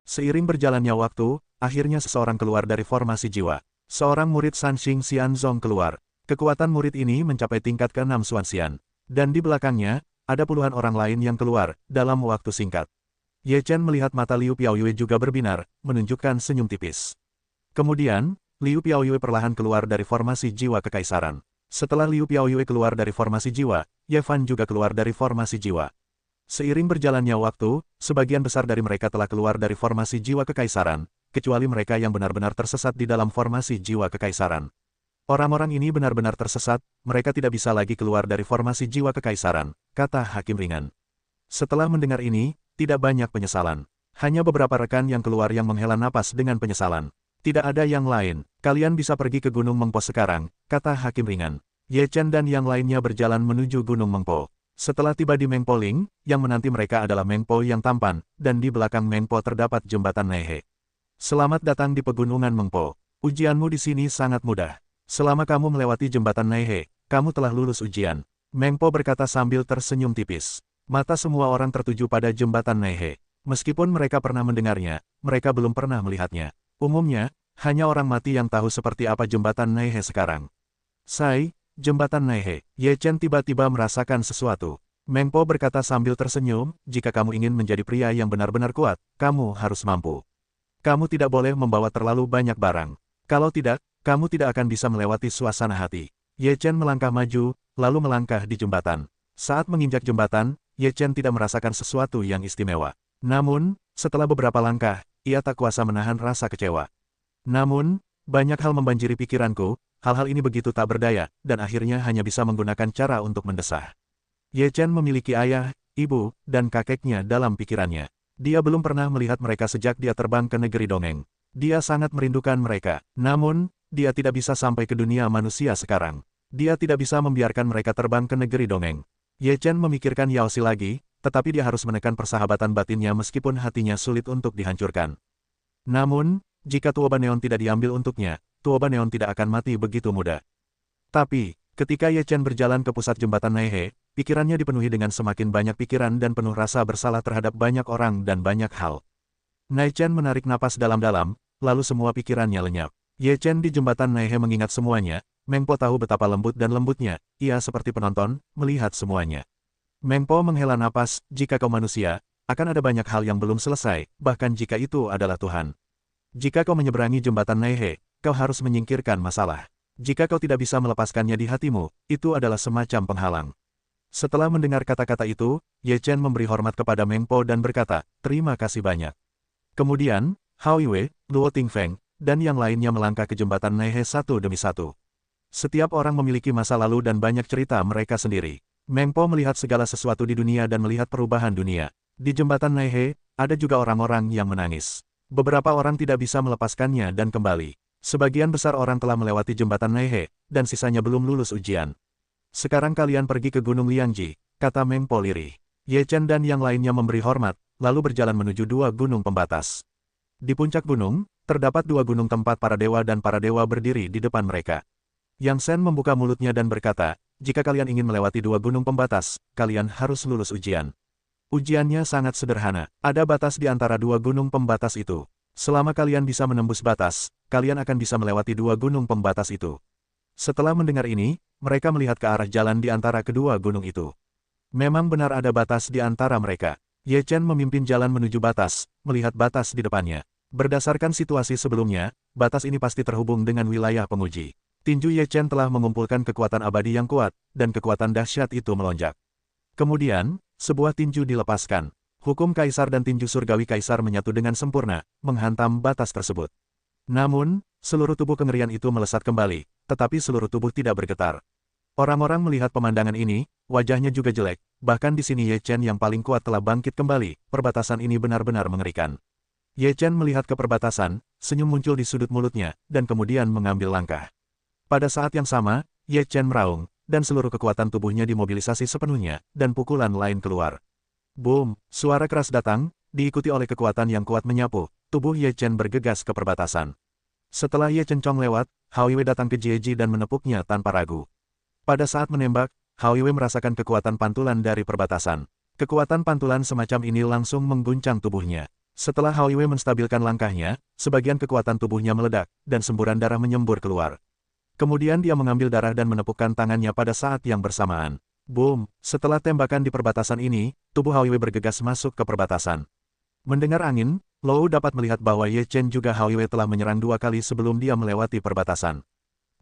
Seiring berjalannya waktu, akhirnya seseorang keluar dari formasi jiwa. Seorang murid Sanxing Xianzong keluar. Kekuatan murid ini mencapai tingkat ke-6 Xuanxian. Dan di belakangnya, ada puluhan orang lain yang keluar, dalam waktu singkat. Ye Chen melihat mata Liu Piaoyue juga berbinar, menunjukkan senyum tipis. Kemudian, Liu Piaoyue perlahan keluar dari formasi jiwa kekaisaran. Setelah Liu Piaoyue keluar dari formasi jiwa, Ye Fan juga keluar dari formasi jiwa. Seiring berjalannya waktu, sebagian besar dari mereka telah keluar dari formasi jiwa kekaisaran, kecuali mereka yang benar-benar tersesat di dalam formasi jiwa kekaisaran. Orang-orang ini benar-benar tersesat, mereka tidak bisa lagi keluar dari formasi jiwa kekaisaran, kata Hakim ringan. Setelah mendengar ini, tidak banyak penyesalan. Hanya beberapa rekan yang keluar yang menghela napas dengan penyesalan. Tidak ada yang lain, kalian bisa pergi ke Gunung Mengpo sekarang, kata Hakim ringan. Ye Chen dan yang lainnya berjalan menuju Gunung Mengpo. Setelah tiba di Mengpo Ling, yang menanti mereka adalah Mengpo yang tampan, dan di belakang Mengpo terdapat jembatan Naihe. Selamat datang di pegunungan Mengpo. Ujianmu di sini sangat mudah. Selama kamu melewati jembatan Naihe, kamu telah lulus ujian. Mengpo berkata sambil tersenyum tipis. Mata semua orang tertuju pada jembatan Naihe. Meskipun mereka pernah mendengarnya, mereka belum pernah melihatnya. Umumnya, hanya orang mati yang tahu seperti apa jembatan Naihe sekarang. Sai, jembatan Naihe. Ye Chen tiba-tiba merasakan sesuatu. Mengpo berkata sambil tersenyum, jika kamu ingin menjadi pria yang benar-benar kuat, kamu harus mampu. Kamu tidak boleh membawa terlalu banyak barang. Kalau tidak, kamu tidak akan bisa melewati suasana hati. Ye Chen melangkah maju, lalu melangkah di jembatan. Saat menginjak jembatan, Ye Chen tidak merasakan sesuatu yang istimewa. Namun, setelah beberapa langkah, ia tak kuasa menahan rasa kecewa. Namun, banyak hal membanjiri pikiranku, hal-hal ini begitu tak berdaya, dan akhirnya hanya bisa menggunakan cara untuk mendesah. Ye Chen memiliki ayah, ibu, dan kakeknya dalam pikirannya. Dia belum pernah melihat mereka sejak dia terbang ke negeri dongeng. Dia sangat merindukan mereka. Namun, dia tidak bisa sampai ke dunia manusia sekarang. Dia tidak bisa membiarkan mereka terbang ke negeri dongeng. Ye Chen memikirkan Yao Xi lagi, tetapi dia harus menekan persahabatan batinnya meskipun hatinya sulit untuk dihancurkan. Namun, jika Tuoba Neon tidak diambil untuknya, Tuoba Neon tidak akan mati begitu mudah. Tapi, ketika Ye Chen berjalan ke pusat jembatan Naihe, pikirannya dipenuhi dengan semakin banyak pikiran dan penuh rasa bersalah terhadap banyak orang dan banyak hal. Nai Chen menarik napas dalam-dalam, lalu semua pikirannya lenyap. Ye Chen di jembatan Naihe mengingat semuanya, Mengpo tahu betapa lembut dan lembutnya, ia seperti penonton, melihat semuanya. Mengpo menghela napas, jika kau manusia, akan ada banyak hal yang belum selesai, bahkan jika itu adalah Tuhan. Jika kau menyeberangi jembatan Naihe, kau harus menyingkirkan masalah. Jika kau tidak bisa melepaskannya di hatimu, itu adalah semacam penghalang. Setelah mendengar kata-kata itu, Ye Chen memberi hormat kepada Mengpo dan berkata, terima kasih banyak. Kemudian, Hao Yue, Luo Tingfeng, dan yang lainnya melangkah ke jembatan Naihe satu demi satu. Setiap orang memiliki masa lalu dan banyak cerita mereka sendiri. Mengpo melihat segala sesuatu di dunia dan melihat perubahan dunia. Di jembatan Naihe, ada juga orang-orang yang menangis. Beberapa orang tidak bisa melepaskannya dan kembali. Sebagian besar orang telah melewati jembatan Naihe, dan sisanya belum lulus ujian. Sekarang kalian pergi ke Gunung Liangji, kata Mengpo lirih. Ye Chen dan yang lainnya memberi hormat, lalu berjalan menuju dua gunung pembatas. Di puncak gunung, terdapat dua gunung tempat para dewa dan para dewa berdiri di depan mereka. Yang Shen membuka mulutnya dan berkata, jika kalian ingin melewati dua gunung pembatas, kalian harus lulus ujian. Ujiannya sangat sederhana, ada batas di antara dua gunung pembatas itu. Selama kalian bisa menembus batas, kalian akan bisa melewati dua gunung pembatas itu. Setelah mendengar ini, mereka melihat ke arah jalan di antara kedua gunung itu. Memang benar ada batas di antara mereka. Ye Chen memimpin jalan menuju batas, melihat batas di depannya. Berdasarkan situasi sebelumnya, batas ini pasti terhubung dengan wilayah penguji. Tinju Ye Chen telah mengumpulkan kekuatan abadi yang kuat, dan kekuatan dahsyat itu melonjak. Kemudian, sebuah tinju dilepaskan. Hukum kaisar dan tinju surgawi kaisar menyatu dengan sempurna, menghantam batas tersebut. Namun, seluruh tubuh kengerian itu melesat kembali, tetapi seluruh tubuh tidak bergetar. Orang-orang melihat pemandangan ini, wajahnya juga jelek, bahkan di sini Ye Chen yang paling kuat telah bangkit kembali, perbatasan ini benar-benar mengerikan. Ye Chen melihat ke perbatasan, senyum muncul di sudut mulutnya, dan kemudian mengambil langkah. Pada saat yang sama, Ye Chen meraung, dan seluruh kekuatan tubuhnya dimobilisasi sepenuhnya, dan pukulan lain keluar. Boom, suara keras datang, diikuti oleh kekuatan yang kuat menyapu, tubuh Ye Chen bergegas ke perbatasan. Setelah Ye Chen Chong lewat, Hao Yue datang ke Jieji dan menepuknya tanpa ragu. Pada saat menembak, Hao Yue merasakan kekuatan pantulan dari perbatasan. Kekuatan pantulan semacam ini langsung mengguncang tubuhnya. Setelah Hao Yue menstabilkan langkahnya, sebagian kekuatan tubuhnya meledak, dan semburan darah menyembur keluar. Kemudian dia mengambil darah dan menepukkan tangannya pada saat yang bersamaan. Boom! Setelah tembakan di perbatasan ini, tubuh Hao Yue bergegas masuk ke perbatasan. Mendengar angin, Lou dapat melihat bahwa Ye Chen juga Hao Yue telah menyerang 2 kali sebelum dia melewati perbatasan.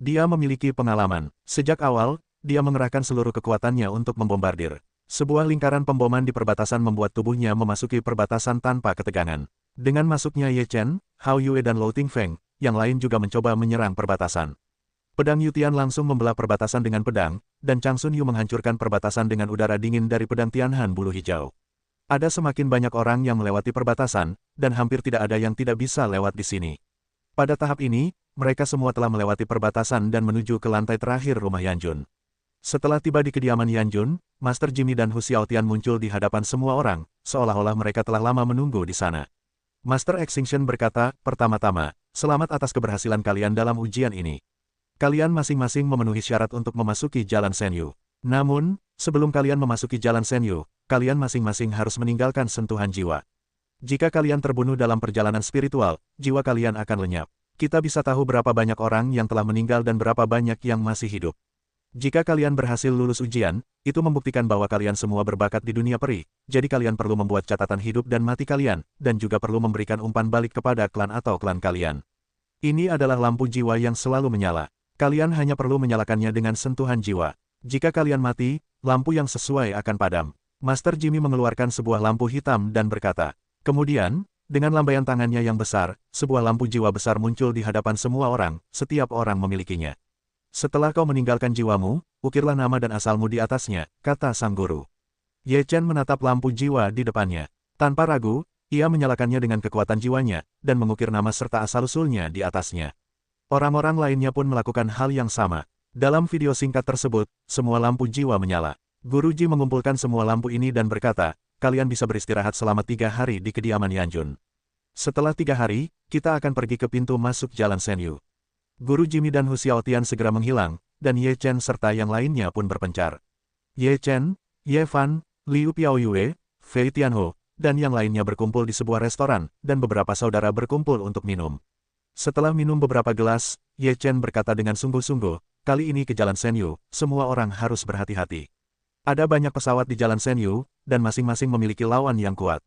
Dia memiliki pengalaman. Sejak awal, dia mengerahkan seluruh kekuatannya untuk membombardir. Sebuah lingkaran pemboman di perbatasan membuat tubuhnya memasuki perbatasan tanpa ketegangan. Dengan masuknya Ye Chen, Hao Yue dan Lou Tingfeng, yang lain juga mencoba menyerang perbatasan. Pedang Yutian langsung membelah perbatasan dengan pedang, dan Chang Sun Yu menghancurkan perbatasan dengan udara dingin dari pedang Tianhan bulu hijau. Ada semakin banyak orang yang melewati perbatasan, dan hampir tidak ada yang tidak bisa lewat di sini. Pada tahap ini, mereka semua telah melewati perbatasan dan menuju ke lantai terakhir rumah Yanjun. Setelah tiba di kediaman Yanjun, Master Jimmy dan Hu Xiaotian muncul di hadapan semua orang, seolah-olah mereka telah lama menunggu di sana. Master Extinction berkata, pertama-tama, selamat atas keberhasilan kalian dalam ujian ini. Kalian masing-masing memenuhi syarat untuk memasuki Jalan Senyu. Namun, sebelum kalian memasuki Jalan Senyu, kalian masing-masing harus meninggalkan sentuhan jiwa. Jika kalian terbunuh dalam perjalanan spiritual, jiwa kalian akan lenyap. Kita bisa tahu berapa banyak orang yang telah meninggal dan berapa banyak yang masih hidup. Jika kalian berhasil lulus ujian, itu membuktikan bahwa kalian semua berbakat di dunia peri, jadi kalian perlu membuat catatan hidup dan mati kalian, dan juga perlu memberikan umpan balik kepada klan atau klan kalian. Ini adalah lampu jiwa yang selalu menyala. Kalian hanya perlu menyalakannya dengan sentuhan jiwa. Jika kalian mati, lampu yang sesuai akan padam. Master Jimmy mengeluarkan sebuah lampu hitam dan berkata. Kemudian, dengan lambaian tangannya yang besar, sebuah lampu jiwa besar muncul di hadapan semua orang, setiap orang memilikinya. Setelah kau meninggalkan jiwamu, ukirlah nama dan asalmu di atasnya, kata sang guru. Ye Chen menatap lampu jiwa di depannya. Tanpa ragu, ia menyalakannya dengan kekuatan jiwanya, dan mengukir nama serta asal-usulnya di atasnya. Orang-orang lainnya pun melakukan hal yang sama. Dalam video singkat tersebut, semua lampu jiwa menyala. Guruji mengumpulkan semua lampu ini dan berkata, kalian bisa beristirahat selama 3 hari di kediaman Yanjun. Setelah 3 hari, kita akan pergi ke pintu masuk Jalan Senyu. Guru Jimmy dan Hu Xiaotian segera menghilang, dan Ye Chen serta yang lainnya pun berpencar. Ye Chen, Ye Fan, Liu Piaoyue, Fei Tianho, dan yang lainnya berkumpul di sebuah restoran, dan beberapa saudara berkumpul untuk minum. Setelah minum beberapa gelas, Ye Chen berkata dengan sungguh-sungguh, kali ini ke Jalan Senyu, semua orang harus berhati-hati. Ada banyak pesawat di Jalan Senyu, dan masing-masing memiliki lawan yang kuat.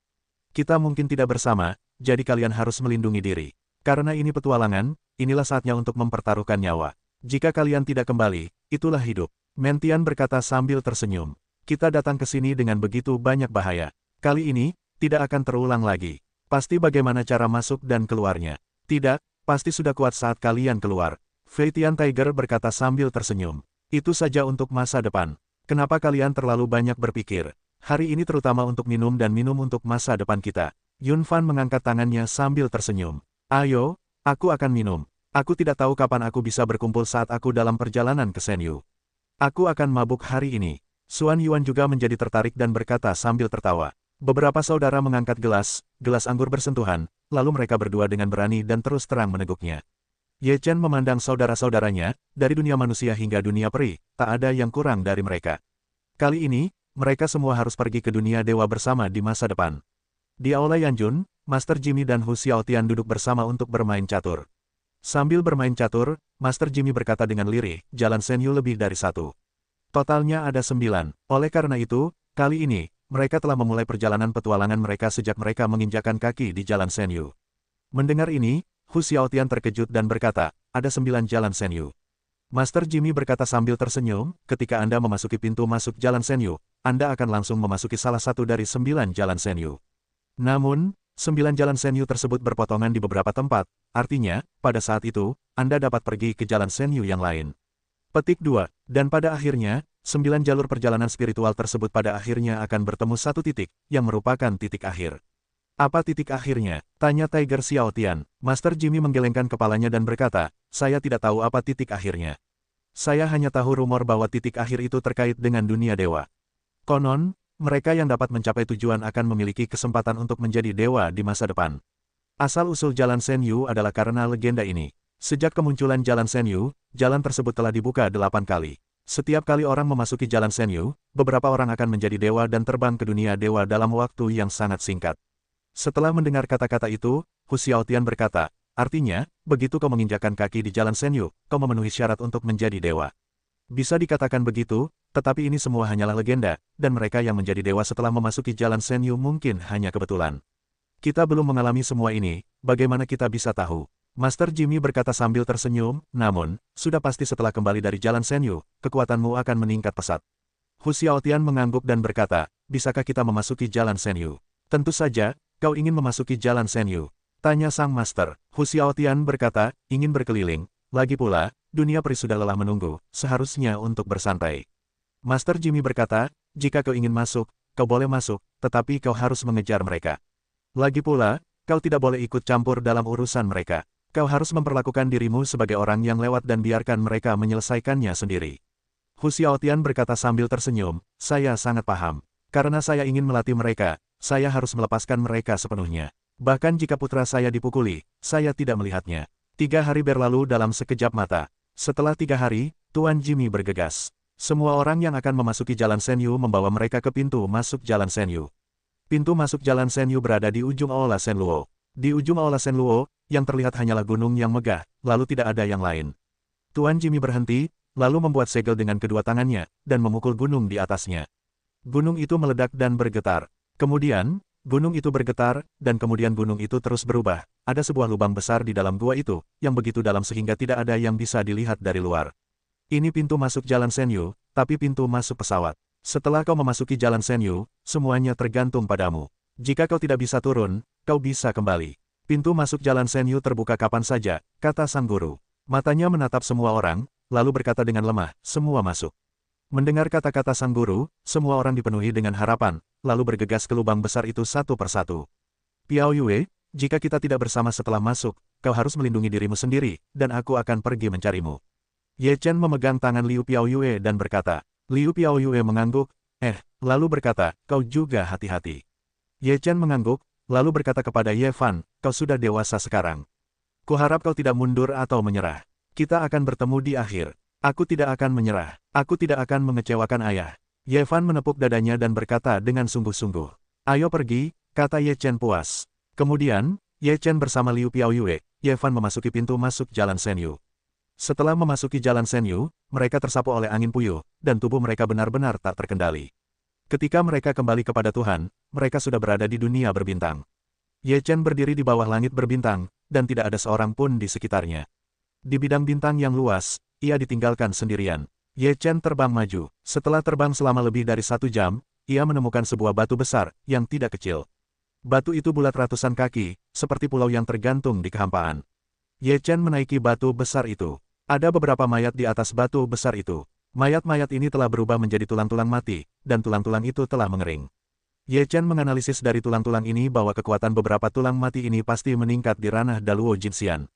Kita mungkin tidak bersama, jadi kalian harus melindungi diri. Karena ini petualangan, inilah saatnya untuk mempertaruhkan nyawa. Jika kalian tidak kembali, itulah hidup. Mentian berkata sambil tersenyum. Kita datang ke sini dengan begitu banyak bahaya. Kali ini, tidak akan terulang lagi. Pasti bagaimana cara masuk dan keluarnya. Tidak, pasti sudah kuat saat kalian keluar. Fei Tian Tiger berkata sambil tersenyum. Itu saja untuk masa depan. Kenapa kalian terlalu banyak berpikir? Hari ini terutama untuk minum dan minum untuk masa depan kita. Yun Fan mengangkat tangannya sambil tersenyum. Ayo, aku akan minum. Aku tidak tahu kapan aku bisa berkumpul saat aku dalam perjalanan ke Senyu. Aku akan mabuk hari ini. Xuan Yuan juga menjadi tertarik dan berkata sambil tertawa. Beberapa saudara mengangkat gelas anggur bersentuhan, lalu mereka berdua dengan berani dan terus terang meneguknya. Ye Chen memandang saudara-saudaranya, dari dunia manusia hingga dunia peri, tak ada yang kurang dari mereka. Kali ini, mereka semua harus pergi ke dunia dewa bersama di masa depan. Di Aula Yanjun, Master Jimmy dan Hu Xiaotian duduk bersama untuk bermain catur. Sambil bermain catur, Master Jimmy berkata dengan lirih, Jalan Senyu lebih dari 1. Totalnya ada 9. Oleh karena itu, kali ini, mereka telah memulai perjalanan petualangan mereka sejak mereka menginjakkan kaki di Jalan Senyu. Mendengar ini, Hu Xiaotian terkejut dan berkata, ada 9 Jalan Senyu. Master Jimmy berkata sambil tersenyum, ketika Anda memasuki pintu masuk Jalan Senyu, Anda akan langsung memasuki salah satu dari 9 Jalan Senyu. Namun, 9 Jalan Senyu tersebut berpotongan di beberapa tempat, artinya, pada saat itu, Anda dapat pergi ke Jalan Senyu yang lain. Petik 2, dan pada akhirnya, 9 jalur perjalanan spiritual tersebut pada akhirnya akan bertemu satu titik, yang merupakan titik akhir. Apa titik akhirnya? Tanya Tiger Xiaotian. Master Jimmy menggelengkan kepalanya dan berkata, saya tidak tahu apa titik akhirnya. Saya hanya tahu rumor bahwa titik akhir itu terkait dengan dunia dewa. Konon, mereka yang dapat mencapai tujuan akan memiliki kesempatan untuk menjadi dewa di masa depan. Asal-usul Jalan Senyu adalah karena legenda ini. Sejak kemunculan Jalan Senyu, jalan tersebut telah dibuka 8 kali. Setiap kali orang memasuki Jalan Senyu, beberapa orang akan menjadi dewa dan terbang ke dunia dewa dalam waktu yang sangat singkat. Setelah mendengar kata-kata itu, Hu Xiaotian berkata, artinya, begitu kau menginjakkan kaki di Jalan Senyu, kau memenuhi syarat untuk menjadi dewa. Bisa dikatakan begitu, tetapi ini semua hanyalah legenda, dan mereka yang menjadi dewa setelah memasuki Jalan Senyu mungkin hanya kebetulan. Kita belum mengalami semua ini, bagaimana kita bisa tahu? Master Jimmy berkata sambil tersenyum, namun, sudah pasti setelah kembali dari Jalan Senyu, kekuatanmu akan meningkat pesat. Hu Xiaotian mengangguk dan berkata, bisakah kita memasuki Jalan Senyu? Tentu saja, kau ingin memasuki Jalan Senyu. Tanya sang master. Hu Xiaotian berkata, ingin berkeliling. Lagi pula, dunia peri sudah lelah menunggu, seharusnya untuk bersantai. Master Jimmy berkata, jika kau ingin masuk, kau boleh masuk, tetapi kau harus mengejar mereka. Lagi pula, kau tidak boleh ikut campur dalam urusan mereka. Kau harus memperlakukan dirimu sebagai orang yang lewat dan biarkan mereka menyelesaikannya sendiri. Hu Xiaotian berkata sambil tersenyum, saya sangat paham. Karena saya ingin melatih mereka, saya harus melepaskan mereka sepenuhnya. Bahkan jika putra saya dipukuli, saya tidak melihatnya. 3 hari berlalu dalam sekejap mata. Setelah 3 hari, Tuan Jimmy bergegas. Semua orang yang akan memasuki Jalan Senyu membawa mereka ke pintu masuk Jalan Senyu. Pintu masuk Jalan Senyu berada di ujung Aula Senluo. Di ujung Aula Senluo, yang terlihat hanyalah gunung yang megah, lalu tidak ada yang lain. Tuan Jimmy berhenti, lalu membuat segel dengan kedua tangannya, dan memukul gunung di atasnya. Gunung itu meledak dan bergetar. Kemudian, gunung itu bergetar, dan kemudian gunung itu terus berubah. Ada sebuah lubang besar di dalam gua itu, yang begitu dalam sehingga tidak ada yang bisa dilihat dari luar. Ini pintu masuk Jalan Senyu, tapi pintu masuk pesawat. Setelah kau memasuki Jalan Senyu, semuanya tergantung padamu. Jika kau tidak bisa turun, kau bisa kembali. Pintu masuk Jalan Senyu terbuka kapan saja, kata sang guru. Matanya menatap semua orang, lalu berkata dengan lemah, semua masuk. Mendengar kata-kata sang guru, semua orang dipenuhi dengan harapan, lalu bergegas ke lubang besar itu satu persatu. Piao Yue, jika kita tidak bersama setelah masuk, kau harus melindungi dirimu sendiri, dan aku akan pergi mencarimu. Ye Chen memegang tangan Liu Piao Yue dan berkata. Liu Piao Yue mengangguk, lalu berkata, kau juga hati-hati. Ye Chen mengangguk, lalu berkata kepada Ye Fan, kau sudah dewasa sekarang. Kuharap kau tidak mundur atau menyerah. Kita akan bertemu di akhir. Aku tidak akan menyerah. Aku tidak akan mengecewakan ayah. Ye Fan menepuk dadanya dan berkata dengan sungguh-sungguh. Ayo pergi, kata Ye Chen puas. Kemudian, Ye Chen bersama Liu Piao Yue, Ye Fan memasuki pintu masuk Jalan Senyu. Setelah memasuki Jalan Senyu, mereka tersapu oleh angin puyuh, dan tubuh mereka benar-benar tak terkendali. Ketika mereka kembali kepada Tuhan, mereka sudah berada di dunia berbintang. Ye Chen berdiri di bawah langit berbintang, dan tidak ada seorang pun di sekitarnya. Di bidang bintang yang luas, ia ditinggalkan sendirian. Ye Chen terbang maju. Setelah terbang selama lebih dari 1 jam, ia menemukan sebuah batu besar, yang tidak kecil. Batu itu bulat ratusan kaki, seperti pulau yang tergantung di kehampaan. Ye Chen menaiki batu besar itu. Ada beberapa mayat di atas batu besar itu. Mayat-mayat ini telah berubah menjadi tulang-tulang mati, dan tulang-tulang itu telah mengering. Ye Chen menganalisis dari tulang-tulang ini bahwa kekuatan beberapa tulang mati ini pasti meningkat di ranah Daluo Jinxian.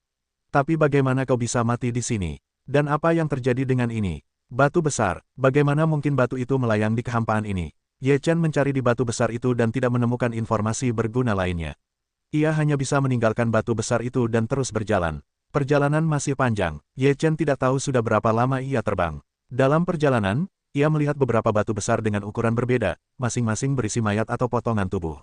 Tapi bagaimana kau bisa mati di sini? Dan apa yang terjadi dengan ini? Batu besar, bagaimana mungkin batu itu melayang di kehampaan ini? Ye Chen mencari di batu besar itu dan tidak menemukan informasi berguna lainnya. Ia hanya bisa meninggalkan batu besar itu dan terus berjalan. Perjalanan masih panjang. Ye Chen tidak tahu sudah berapa lama ia terbang. Dalam perjalanan, ia melihat beberapa batu besar dengan ukuran berbeda, masing-masing berisi mayat atau potongan tubuh.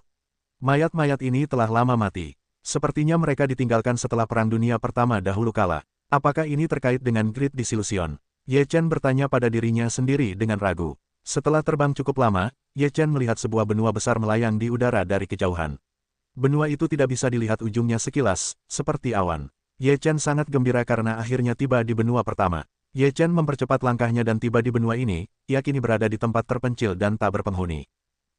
Mayat-mayat ini telah lama mati. Sepertinya mereka ditinggalkan setelah Perang Dunia Pertama dahulu kala. Apakah ini terkait dengan Great Disillusion? Ye Chen bertanya pada dirinya sendiri dengan ragu. Setelah terbang cukup lama, Ye Chen melihat sebuah benua besar melayang di udara dari kejauhan. Benua itu tidak bisa dilihat ujungnya sekilas, seperti awan. Ye Chen sangat gembira karena akhirnya tiba di benua pertama. Ye Chen mempercepat langkahnya dan tiba di benua ini, ia kini berada di tempat terpencil dan tak berpenghuni.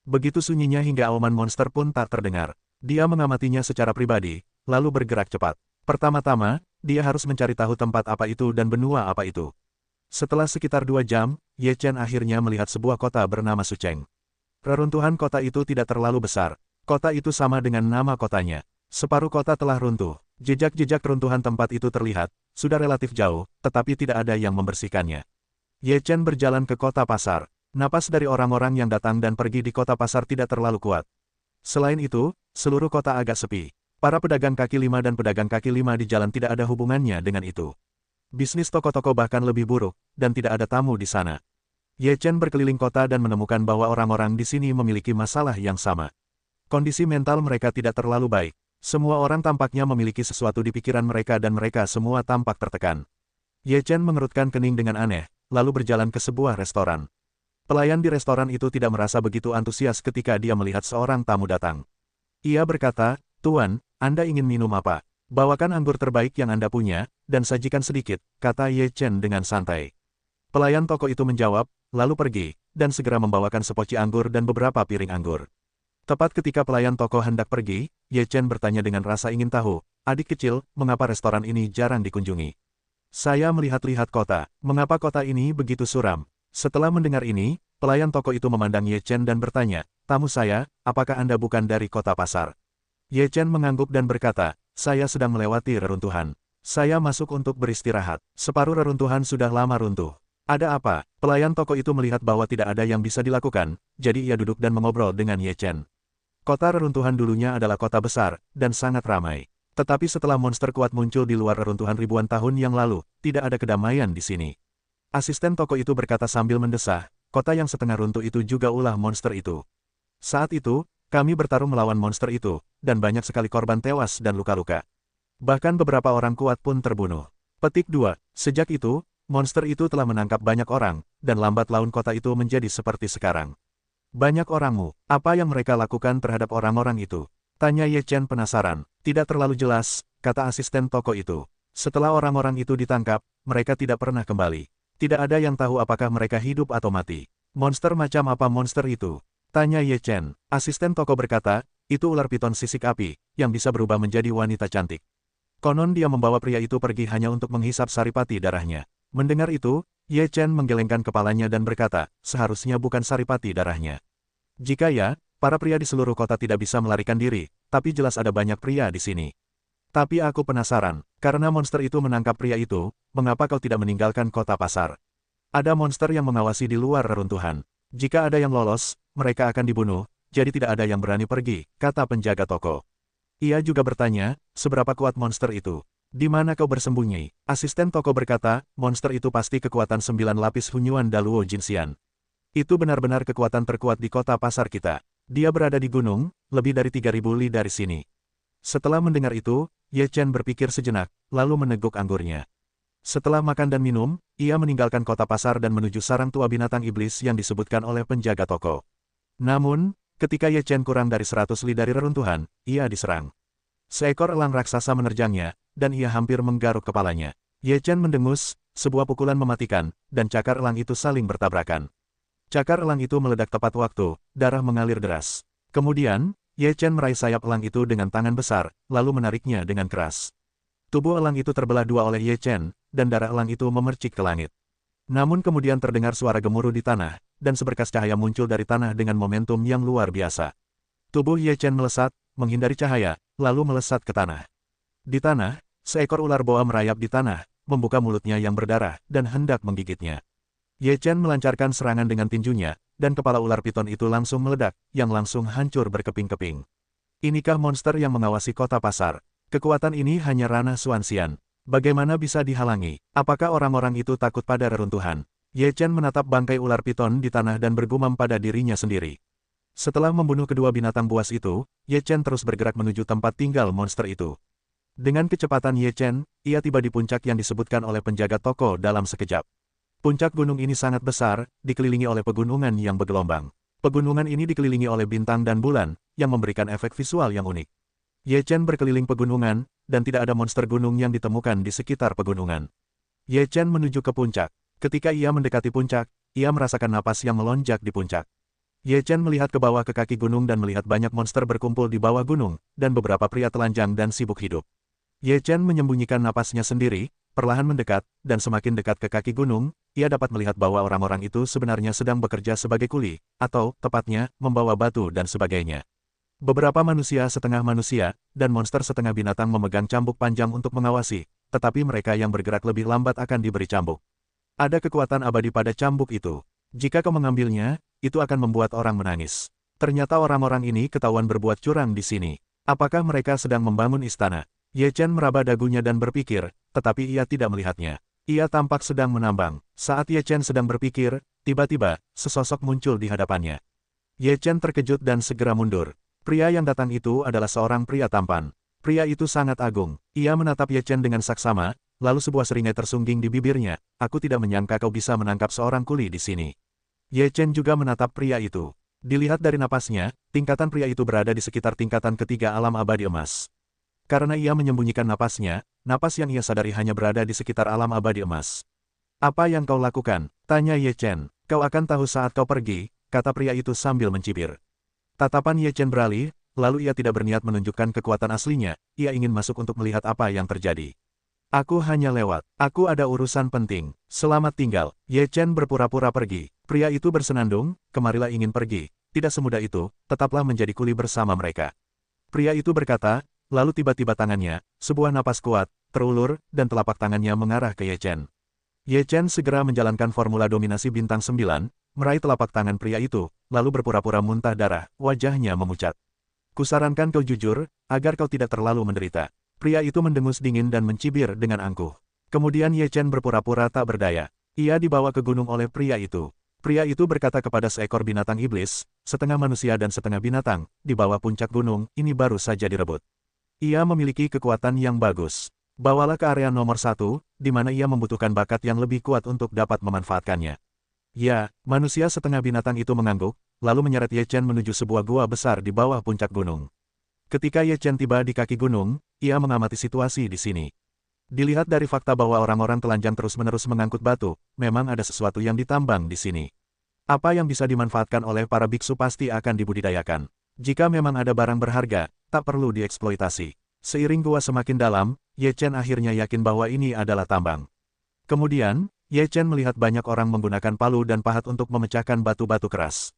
Begitu sunyinya hingga auman monster pun tak terdengar. Dia mengamatinya secara pribadi, lalu bergerak cepat. Pertama-tama, dia harus mencari tahu tempat apa itu dan benua apa itu. Setelah sekitar 2 jam, Ye Chen akhirnya melihat sebuah kota bernama Sucheng. Reruntuhan kota itu tidak terlalu besar. Kota itu sama dengan nama kotanya. Separuh kota telah runtuh. Jejak-jejak runtuhan tempat itu terlihat, sudah relatif jauh, tetapi tidak ada yang membersihkannya. Ye Chen berjalan ke kota pasar. Napas dari orang-orang yang datang dan pergi di kota pasar tidak terlalu kuat. Selain itu, seluruh kota agak sepi. Para pedagang kaki lima dan pedagang kaki lima di jalan tidak ada hubungannya dengan itu. Bisnis toko-toko bahkan lebih buruk, dan tidak ada tamu di sana. Ye Chen berkeliling kota dan menemukan bahwa orang-orang di sini memiliki masalah yang sama. Kondisi mental mereka tidak terlalu baik. Semua orang tampaknya memiliki sesuatu di pikiran mereka dan mereka semua tampak tertekan. Ye Chen mengerutkan kening dengan aneh, lalu berjalan ke sebuah restoran. Pelayan di restoran itu tidak merasa begitu antusias ketika dia melihat seorang tamu datang. Ia berkata, "Tuan, Anda ingin minum apa? Bawakan anggur terbaik yang Anda punya, dan sajikan sedikit," kata Ye Chen dengan santai. Pelayan toko itu menjawab, lalu pergi, dan segera membawakan sepoci anggur dan beberapa piring anggur. Tepat ketika pelayan toko hendak pergi, Ye Chen bertanya dengan rasa ingin tahu, "Adik kecil, mengapa restoran ini jarang dikunjungi?" "Saya melihat-lihat kota. Mengapa kota ini begitu suram?" Setelah mendengar ini, pelayan toko itu memandang Ye Chen dan bertanya, "Tamu saya, apakah Anda bukan dari kota pasar?" Ye Chen mengangguk dan berkata, "Saya sedang melewati reruntuhan. Saya masuk untuk beristirahat. Separuh reruntuhan sudah lama runtuh." "Ada apa?" Pelayan toko itu melihat bahwa tidak ada yang bisa dilakukan, jadi ia duduk dan mengobrol dengan Ye Chen. Kota reruntuhan dulunya adalah kota besar, dan sangat ramai. Tetapi setelah monster kuat muncul di luar reruntuhan ribuan tahun yang lalu, tidak ada kedamaian di sini. Asisten toko itu berkata sambil mendesah, "Kota yang setengah runtuh itu juga ulah monster itu. Saat itu, kami bertarung melawan monster itu, dan banyak sekali korban tewas dan luka-luka. Bahkan beberapa orang kuat pun terbunuh." Petik 2. Sejak itu, monster itu telah menangkap banyak orang, dan lambat laun kota itu menjadi seperti sekarang. "Banyak orangmu, apa yang mereka lakukan terhadap orang-orang itu?" tanya Ye Chen penasaran. "Tidak terlalu jelas," kata asisten toko itu. "Setelah orang-orang itu ditangkap, mereka tidak pernah kembali. Tidak ada yang tahu apakah mereka hidup atau mati." "Monster macam apa monster itu?" tanya Ye Chen. Asisten toko berkata, "Itu ular piton sisik api, yang bisa berubah menjadi wanita cantik. Konon dia membawa pria itu pergi hanya untuk menghisap saripati darahnya." Mendengar itu, Ye Chen menggelengkan kepalanya dan berkata, "Seharusnya bukan saripati darahnya. Jika ya, para pria di seluruh kota tidak bisa melarikan diri, tapi jelas ada banyak pria di sini. Tapi aku penasaran, karena monster itu menangkap pria itu, mengapa kau tidak meninggalkan kota pasar? Ada monster yang mengawasi di luar reruntuhan. Jika ada yang lolos, mereka akan dibunuh, jadi tidak ada yang berani pergi," kata penjaga toko. Ia juga bertanya, "Seberapa kuat monster itu? Di mana kau bersembunyi?" Asisten toko berkata, "Monster itu pasti kekuatan 9 lapis Hunyuan Daluo Jinxian. Itu benar-benar kekuatan terkuat di kota pasar kita. Dia berada di gunung, lebih dari 3.000 li dari sini." Setelah mendengar itu, Ye Chen berpikir sejenak, lalu meneguk anggurnya. Setelah makan dan minum, ia meninggalkan kota pasar dan menuju sarang tua binatang iblis yang disebutkan oleh penjaga toko. Namun, ketika Ye Chen kurang dari 100 li dari reruntuhan, ia diserang. Seekor elang raksasa menerjangnya, dan ia hampir menggaruk kepalanya. Ye Chen mendengus, sebuah pukulan mematikan, dan cakar elang itu saling bertabrakan. Cakar elang itu meledak tepat waktu, darah mengalir deras. Kemudian, Ye Chen meraih sayap elang itu dengan tangan besar, lalu menariknya dengan keras. Tubuh elang itu terbelah dua oleh Ye Chen, dan darah elang itu memercik ke langit. Namun kemudian terdengar suara gemuruh di tanah, dan seberkas cahaya muncul dari tanah dengan momentum yang luar biasa. Tubuh Ye Chen melesat, menghindari cahaya, lalu melesat ke tanah. Di tanah, seekor ular boa merayap di tanah, membuka mulutnya yang berdarah, dan hendak menggigitnya. Ye Chen melancarkan serangan dengan tinjunya, dan kepala ular piton itu langsung meledak, yang langsung hancur berkeping-keping. Inikah monster yang mengawasi kota pasar? Kekuatan ini hanya ranah Xuanxian. Bagaimana bisa dihalangi? Apakah orang-orang itu takut pada reruntuhan? Ye Chen menatap bangkai ular piton di tanah dan bergumam pada dirinya sendiri. Setelah membunuh kedua binatang buas itu, Ye Chen terus bergerak menuju tempat tinggal monster itu. Dengan kecepatan Ye Chen, ia tiba di puncak yang disebutkan oleh penjaga toko dalam sekejap. Puncak gunung ini sangat besar, dikelilingi oleh pegunungan yang bergelombang. Pegunungan ini dikelilingi oleh bintang dan bulan, yang memberikan efek visual yang unik. Ye Chen berkeliling pegunungan, dan tidak ada monster gunung yang ditemukan di sekitar pegunungan. Ye Chen menuju ke puncak. Ketika ia mendekati puncak, ia merasakan napas yang melonjak di puncak. Ye Chen melihat ke bawah ke kaki gunung dan melihat banyak monster berkumpul di bawah gunung, dan beberapa pria telanjang dan sibuk hidup. Ye Chen menyembunyikan napasnya sendiri, perlahan mendekat, dan semakin dekat ke kaki gunung, ia dapat melihat bahwa orang-orang itu sebenarnya sedang bekerja sebagai kuli, atau, tepatnya, membawa batu dan sebagainya. Beberapa manusia setengah manusia, dan monster setengah binatang memegang cambuk panjang untuk mengawasi, tetapi mereka yang bergerak lebih lambat akan diberi cambuk. Ada kekuatan abadi pada cambuk itu. Jika kau mengambilnya, itu akan membuat orang menangis. Ternyata orang-orang ini ketahuan berbuat curang di sini. Apakah mereka sedang membangun istana? Ye Chen meraba dagunya dan berpikir, tetapi ia tidak melihatnya. Ia tampak sedang menambang. Saat Ye Chen sedang berpikir, tiba-tiba, sesosok muncul di hadapannya. Ye Chen terkejut dan segera mundur. Pria yang datang itu adalah seorang pria tampan. Pria itu sangat agung. Ia menatap Ye Chen dengan saksama, lalu sebuah seringai tersungging di bibirnya. Aku tidak menyangka kau bisa menangkap seorang kuli di sini. Ye Chen juga menatap pria itu. Dilihat dari napasnya, tingkatan pria itu berada di sekitar tingkatan ketiga alam abadi emas. Karena ia menyembunyikan napasnya, napas yang ia sadari hanya berada di sekitar alam abadi emas. Apa yang kau lakukan? Tanya Ye Chen. Kau akan tahu saat kau pergi, kata pria itu sambil mencibir. Tatapan Ye Chen beralih, lalu ia tidak berniat menunjukkan kekuatan aslinya, ia ingin masuk untuk melihat apa yang terjadi. Aku hanya lewat, aku ada urusan penting. Selamat tinggal. Ye Chen berpura-pura pergi. Pria itu bersenandung, kemarilah ingin pergi. Tidak semudah itu, tetaplah menjadi kuli bersama mereka. Pria itu berkata, lalu tiba-tiba tangannya, sebuah napas kuat, terulur, dan telapak tangannya mengarah ke Ye Chen. Ye Chen segera menjalankan formula dominasi bintang 9, meraih telapak tangan pria itu, lalu berpura-pura muntah darah, wajahnya memucat. Kusarankan kau jujur, agar kau tidak terlalu menderita. Pria itu mendengus dingin dan mencibir dengan angkuh. Kemudian Ye Chen berpura-pura tak berdaya. Ia dibawa ke gunung oleh pria itu. Pria itu berkata kepada seekor binatang iblis, setengah manusia dan setengah binatang, di bawah puncak gunung, ini baru saja direbut. Ia memiliki kekuatan yang bagus. Bawalah ke area nomor 1, di mana ia membutuhkan bakat yang lebih kuat untuk dapat memanfaatkannya. Ya, manusia setengah binatang itu mengangguk, lalu menyeret Ye Chen menuju sebuah gua besar di bawah puncak gunung. Ketika Ye Chen tiba di kaki gunung, ia mengamati situasi di sini. Dilihat dari fakta bahwa orang-orang telanjang terus-menerus mengangkut batu, memang ada sesuatu yang ditambang di sini. Apa yang bisa dimanfaatkan oleh para biksu pasti akan dibudidayakan. Jika memang ada barang berharga, tak perlu dieksploitasi. Seiring gua semakin dalam, Ye Chen akhirnya yakin bahwa ini adalah tambang. Kemudian, Ye Chen melihat banyak orang menggunakan palu dan pahat untuk memecahkan batu-batu keras.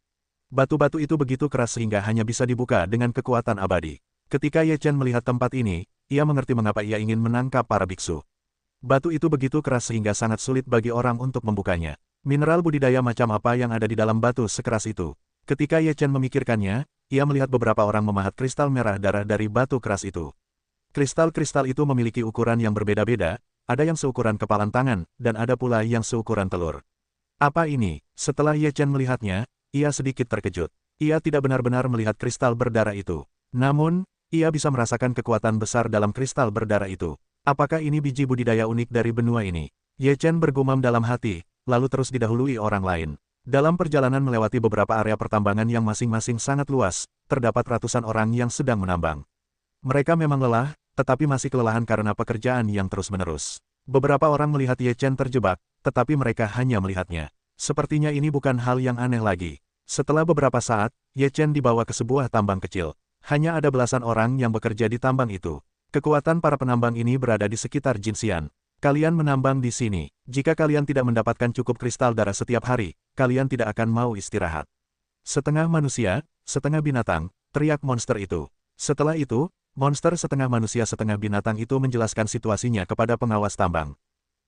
Batu-batu itu begitu keras sehingga hanya bisa dibuka dengan kekuatan abadi. Ketika Ye Chen melihat tempat ini, ia mengerti mengapa ia ingin menangkap para biksu. Batu itu begitu keras sehingga sangat sulit bagi orang untuk membukanya. Mineral budidaya macam apa yang ada di dalam batu sekeras itu? Ketika Ye Chen memikirkannya, ia melihat beberapa orang memahat kristal merah darah dari batu keras itu. Kristal-kristal itu memiliki ukuran yang berbeda-beda, ada yang seukuran kepalan tangan, dan ada pula yang seukuran telur. Apa ini? Setelah Ye Chen melihatnya, ia sedikit terkejut. Ia tidak benar-benar melihat kristal berdarah itu. Namun, ia bisa merasakan kekuatan besar dalam kristal berdarah itu. Apakah ini biji budidaya unik dari benua ini? Ye Chen bergumam dalam hati, lalu terus didahului orang lain. Dalam perjalanan melewati beberapa area pertambangan yang masing-masing sangat luas, terdapat ratusan orang yang sedang menambang. Mereka memang lelah, tetapi masih kelelahan karena pekerjaan yang terus-menerus. Beberapa orang melihat Ye Chen terjebak, tetapi mereka hanya melihatnya. Sepertinya ini bukan hal yang aneh lagi. Setelah beberapa saat, Ye Chen dibawa ke sebuah tambang kecil. Hanya ada belasan orang yang bekerja di tambang itu. Kekuatan para penambang ini berada di sekitar Jinxian. Kalian menambang di sini. Jika kalian tidak mendapatkan cukup kristal darah setiap hari, kalian tidak akan mau istirahat. Setengah manusia, setengah binatang, teriak monster itu. Setelah itu, monster setengah manusia setengah binatang itu menjelaskan situasinya kepada pengawas tambang.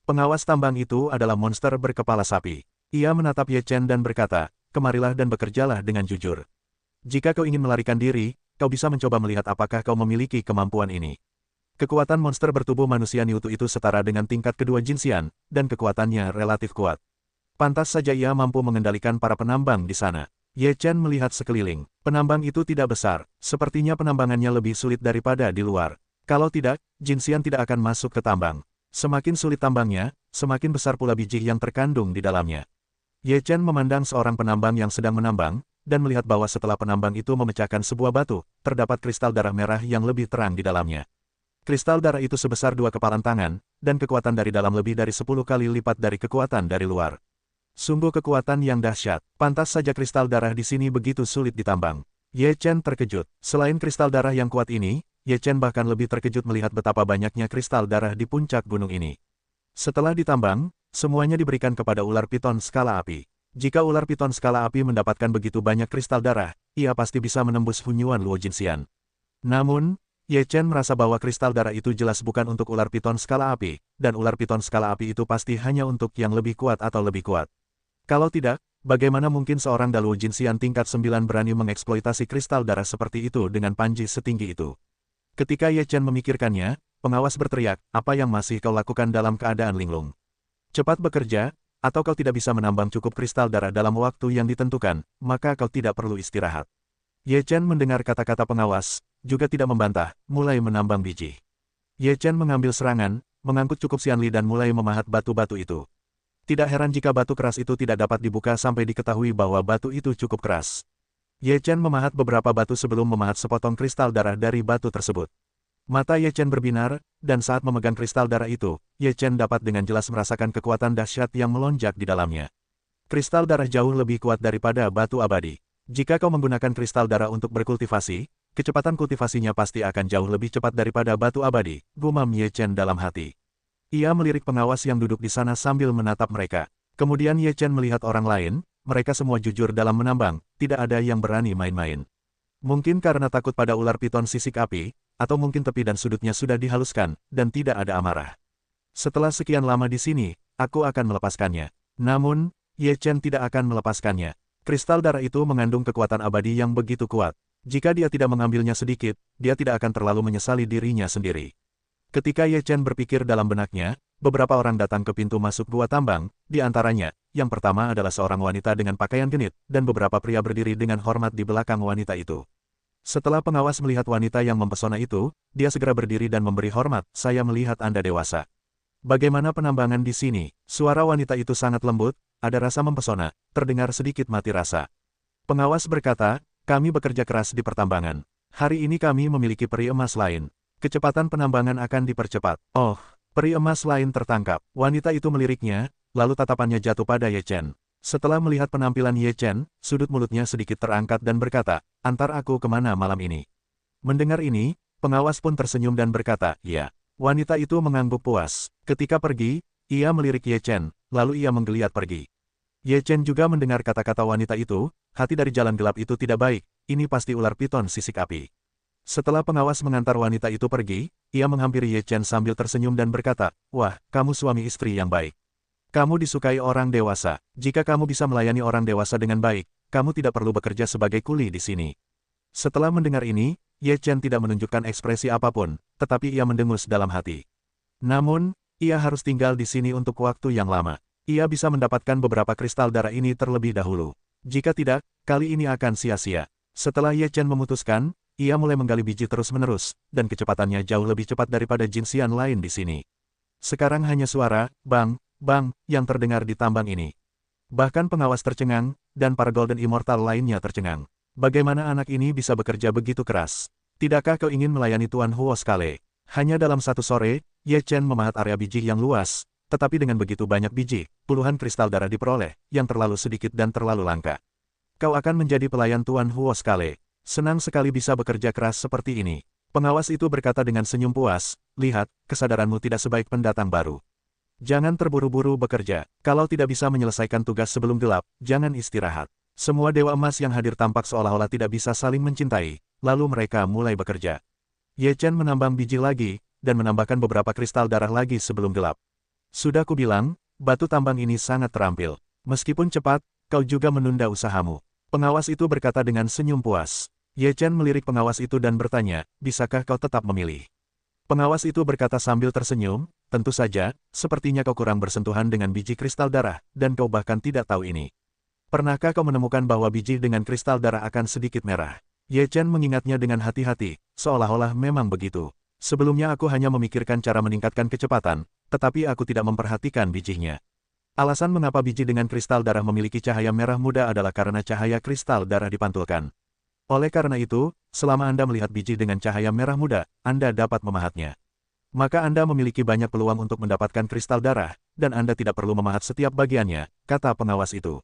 Pengawas tambang itu adalah monster berkepala sapi. Ia menatap Ye Chen dan berkata, kemarilah dan bekerjalah dengan jujur. Jika kau ingin melarikan diri, kau bisa mencoba melihat apakah kau memiliki kemampuan ini. Kekuatan monster bertubuh manusia Niutu itu setara dengan tingkat kedua Jinxian, dan kekuatannya relatif kuat. Pantas saja ia mampu mengendalikan para penambang di sana. Ye Chen melihat sekeliling. Penambang itu tidak besar, sepertinya penambangannya lebih sulit daripada di luar. Kalau tidak, Jinxian tidak akan masuk ke tambang. Semakin sulit tambangnya, semakin besar pula biji yang terkandung di dalamnya. Ye Chen memandang seorang penambang yang sedang menambang, dan melihat bahwa setelah penambang itu memecahkan sebuah batu, terdapat kristal darah merah yang lebih terang di dalamnya. Kristal darah itu sebesar 2 kepalan tangan, dan kekuatan dari dalam lebih dari 10 kali lipat dari kekuatan dari luar. Sungguh kekuatan yang dahsyat, pantas saja kristal darah di sini begitu sulit ditambang. Ye Chen terkejut. Selain kristal darah yang kuat ini, Ye Chen bahkan lebih terkejut melihat betapa banyaknya kristal darah di puncak gunung ini. Setelah ditambang, semuanya diberikan kepada ular piton skala api. Jika ular piton skala api mendapatkan begitu banyak kristal darah, ia pasti bisa menembus Hunyuan Luo Jinxian. Namun, Ye Chen merasa bahwa kristal darah itu jelas bukan untuk ular piton skala api, dan ular piton skala api itu pasti hanya untuk yang lebih kuat atau lebih kuat. Kalau tidak, bagaimana mungkin seorang Daluo Jinxian tingkat 9 berani mengeksploitasi kristal darah seperti itu dengan panji setinggi itu? Ketika Ye Chen memikirkannya, pengawas berteriak, apa yang masih kau lakukan dalam keadaan linglung? Cepat bekerja, atau kau tidak bisa menambang cukup kristal darah dalam waktu yang ditentukan, maka kau tidak perlu istirahat. Ye Chen mendengar kata-kata pengawas, juga tidak membantah, mulai menambang biji. Ye Chen mengambil serangan, mengangkut cukup Xianli dan mulai memahat batu-batu itu. Tidak heran jika batu keras itu tidak dapat dibuka sampai diketahui bahwa batu itu cukup keras. Ye Chen memahat beberapa batu sebelum memahat sepotong kristal darah dari batu tersebut. Mata Ye Chen berbinar, dan saat memegang kristal darah itu, Ye Chen dapat dengan jelas merasakan kekuatan dahsyat yang melonjak di dalamnya. Kristal darah jauh lebih kuat daripada batu abadi. Jika kau menggunakan kristal darah untuk berkultivasi, kecepatan kultivasinya pasti akan jauh lebih cepat daripada batu abadi, gumam Ye Chen dalam hati. Ia melirik pengawas yang duduk di sana sambil menatap mereka. Kemudian Ye Chen melihat orang lain, mereka semua jujur dalam menambang, tidak ada yang berani main-main. Mungkin karena takut pada ular piton sisik api, atau mungkin tepi dan sudutnya sudah dihaluskan, dan tidak ada amarah. Setelah sekian lama di sini, aku akan melepaskannya. Namun, Ye Chen tidak akan melepaskannya. Kristal darah itu mengandung kekuatan abadi yang begitu kuat. Jika dia tidak mengambilnya sedikit, dia tidak akan terlalu menyesali dirinya sendiri. Ketika Ye Chen berpikir dalam benaknya, beberapa orang datang ke pintu masuk gua tambang, di antaranya, yang pertama adalah seorang wanita dengan pakaian genit, dan beberapa pria berdiri dengan hormat di belakang wanita itu. Setelah pengawas melihat wanita yang mempesona itu, dia segera berdiri dan memberi hormat, "Saya melihat Anda dewasa. Bagaimana penambangan di sini?" Suara wanita itu sangat lembut, ada rasa mempesona, terdengar sedikit mati rasa. Pengawas berkata, "Kami bekerja keras di pertambangan. Hari ini kami memiliki peri emas lain. Kecepatan penambangan akan dipercepat." "Oh, peri emas lain tertangkap." Wanita itu meliriknya, lalu tatapannya jatuh pada Ye Chen. Setelah melihat penampilan Ye Chen, sudut mulutnya sedikit terangkat dan berkata, "Antar aku kemana malam ini?" Mendengar ini, pengawas pun tersenyum dan berkata, "Ya." Wanita itu mengangguk puas. Ketika pergi, ia melirik Ye Chen, lalu ia menggeliat pergi. Ye Chen juga mendengar kata-kata wanita itu, hati dari jalan gelap itu tidak baik, ini pasti ular piton sisik api. Setelah pengawas mengantar wanita itu pergi, ia menghampiri Ye Chen sambil tersenyum dan berkata, "Wah, kamu suami istri yang baik. Kamu disukai orang dewasa. Jika kamu bisa melayani orang dewasa dengan baik, kamu tidak perlu bekerja sebagai kuli di sini." Setelah mendengar ini, Ye Chen tidak menunjukkan ekspresi apapun, tetapi ia mendengus dalam hati. Namun, ia harus tinggal di sini untuk waktu yang lama. Ia bisa mendapatkan beberapa kristal darah ini terlebih dahulu. Jika tidak, kali ini akan sia-sia. Setelah Ye Chen memutuskan, ia mulai menggali biji terus-menerus, dan kecepatannya jauh lebih cepat daripada jinsian lain di sini. Sekarang hanya suara, bang, bang, yang terdengar di tambang ini. Bahkan pengawas tercengang, dan para Golden Immortal lainnya tercengang. Bagaimana anak ini bisa bekerja begitu keras? Tidakkah kau ingin melayani Tuan Huo sekali? Hanya dalam satu sore, Ye Chen memahat area biji yang luas, tetapi dengan begitu banyak biji, puluhan kristal darah diperoleh, yang terlalu sedikit dan terlalu langka. Kau akan menjadi pelayan Tuan Huo sekali. Senang sekali bisa bekerja keras seperti ini. Pengawas itu berkata dengan senyum puas, "Lihat, kesadaranmu tidak sebaik pendatang baru. Jangan terburu-buru bekerja. Kalau tidak bisa menyelesaikan tugas sebelum gelap, jangan istirahat." Semua dewa emas yang hadir tampak seolah-olah tidak bisa saling mencintai, lalu mereka mulai bekerja. Ye Chen menambang biji lagi, dan menambahkan beberapa kristal darah lagi sebelum gelap. "Sudah kubilang, batu tambang ini sangat terampil. Meskipun cepat, kau juga menunda usahamu." Pengawas itu berkata dengan senyum puas. Ye Chen melirik pengawas itu dan bertanya, "Bisakah kau tetap memilih?" Pengawas itu berkata sambil tersenyum, "Tentu saja, sepertinya kau kurang bersentuhan dengan biji kristal darah, dan kau bahkan tidak tahu ini. Pernahkah kau menemukan bahwa biji dengan kristal darah akan sedikit merah?" Ye Chen mengingatnya dengan hati-hati, seolah-olah memang begitu. "Sebelumnya aku hanya memikirkan cara meningkatkan kecepatan, tetapi aku tidak memperhatikan bijinya. Alasan mengapa biji dengan kristal darah memiliki cahaya merah muda adalah karena cahaya kristal darah dipantulkan. Oleh karena itu, selama Anda melihat biji dengan cahaya merah muda, Anda dapat memahatnya. Maka Anda memiliki banyak peluang untuk mendapatkan kristal darah, dan Anda tidak perlu memahat setiap bagiannya," kata pengawas itu.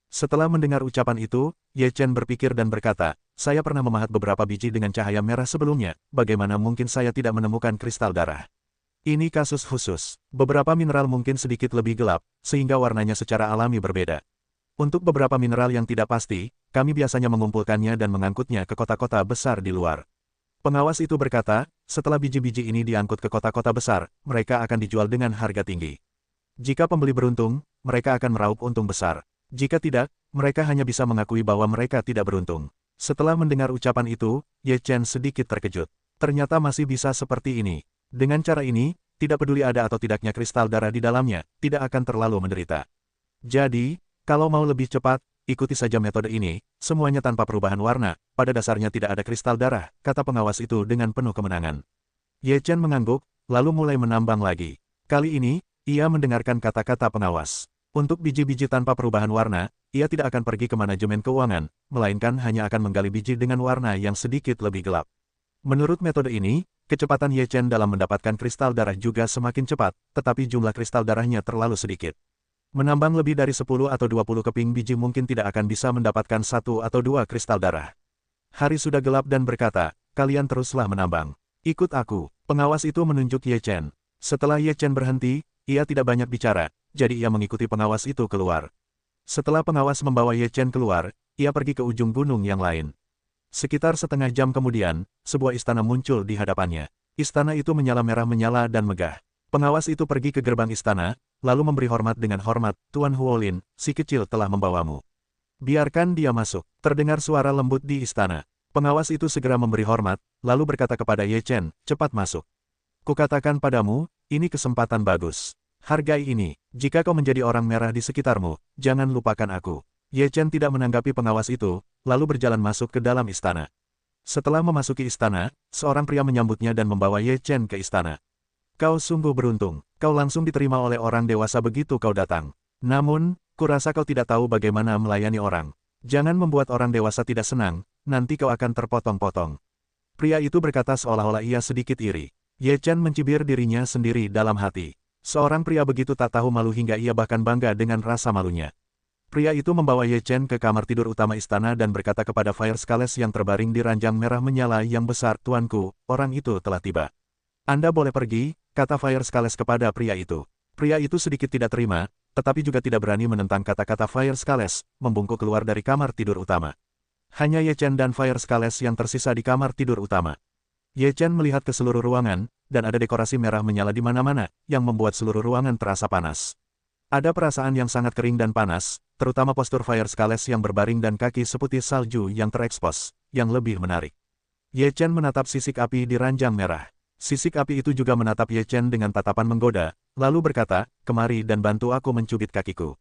Setelah mendengar ucapan itu, Ye Chen berpikir dan berkata, "Saya pernah memahat beberapa biji dengan cahaya merah sebelumnya, bagaimana mungkin saya tidak menemukan kristal darah? Ini kasus khusus. Beberapa mineral mungkin sedikit lebih gelap, sehingga warnanya secara alami berbeda. Untuk beberapa mineral yang tidak pasti, kami biasanya mengumpulkannya dan mengangkutnya ke kota-kota besar di luar." Pengawas itu berkata, "Setelah biji-biji ini diangkut ke kota-kota besar, mereka akan dijual dengan harga tinggi. Jika pembeli beruntung, mereka akan meraup untung besar. Jika tidak, mereka hanya bisa mengakui bahwa mereka tidak beruntung." Setelah mendengar ucapan itu, Ye Chen sedikit terkejut. Ternyata masih bisa seperti ini. Dengan cara ini, tidak peduli ada atau tidaknya kristal darah di dalamnya, tidak akan terlalu menderita. Jadi, kalau mau lebih cepat, ikuti saja metode ini, semuanya tanpa perubahan warna, pada dasarnya tidak ada kristal darah, kata pengawas itu dengan penuh kemenangan. Ye Chen mengangguk, lalu mulai menambang lagi. Kali ini, ia mendengarkan kata-kata pengawas. Untuk biji-biji tanpa perubahan warna, ia tidak akan pergi ke manajemen keuangan, melainkan hanya akan menggali biji dengan warna yang sedikit lebih gelap. Menurut metode ini, kecepatan Ye Chen dalam mendapatkan kristal darah juga semakin cepat, tetapi jumlah kristal darahnya terlalu sedikit. Menambang lebih dari 10 atau 20 keping biji mungkin tidak akan bisa mendapatkan 1 atau 2 kristal darah. Hari sudah gelap dan berkata, kalian teruslah menambang. Ikut aku. Pengawas itu menunjuk Ye Chen. Setelah Ye Chen berhenti, ia tidak banyak bicara, jadi ia mengikuti pengawas itu keluar. Setelah pengawas membawa Ye Chen keluar, ia pergi ke ujung gunung yang lain. Sekitar setengah jam kemudian, sebuah istana muncul di hadapannya. Istana itu menyala dan megah. Pengawas itu pergi ke gerbang istana, lalu memberi hormat dengan hormat, Tuan Huolin, si kecil telah membawamu. Biarkan dia masuk. Terdengar suara lembut di istana. Pengawas itu segera memberi hormat, lalu berkata kepada Ye Chen, cepat masuk. Kukatakan padamu, ini kesempatan bagus. Hargai ini, jika kau menjadi orang merah di sekitarmu, jangan lupakan aku. Ye Chen tidak menanggapi pengawas itu, lalu berjalan masuk ke dalam istana. Setelah memasuki istana, seorang pria menyambutnya dan membawa Ye Chen ke istana. Kau sungguh beruntung, kau langsung diterima oleh orang dewasa begitu kau datang. Namun, kurasa kau tidak tahu bagaimana melayani orang. Jangan membuat orang dewasa tidak senang, nanti kau akan terpotong-potong. Pria itu berkata seolah-olah ia sedikit iri. Ye Chen mencibir dirinya sendiri dalam hati. Seorang pria begitu tak tahu malu hingga ia bahkan bangga dengan rasa malunya. Pria itu membawa Ye Chen ke kamar tidur utama istana dan berkata kepada Fire Scales yang terbaring di ranjang merah menyala yang besar, Tuanku, orang itu telah tiba. Anda boleh pergi, kata Fire Scales kepada pria itu. Pria itu sedikit tidak terima, tetapi juga tidak berani menentang kata-kata Fire Scales, membungkuk keluar dari kamar tidur utama. Hanya Ye Chen dan Fire Scales yang tersisa di kamar tidur utama. Ye Chen melihat ke seluruh ruangan, dan ada dekorasi merah menyala di mana-mana, yang membuat seluruh ruangan terasa panas. Ada perasaan yang sangat kering dan panas, terutama postur Fire Scales yang berbaring dan kaki seputih salju yang terekspos, yang lebih menarik. Ye Chen menatap sisik api di ranjang merah. Sisik api itu juga menatap Ye Chen dengan tatapan menggoda, lalu berkata, kemari dan bantu aku mencubit kakiku.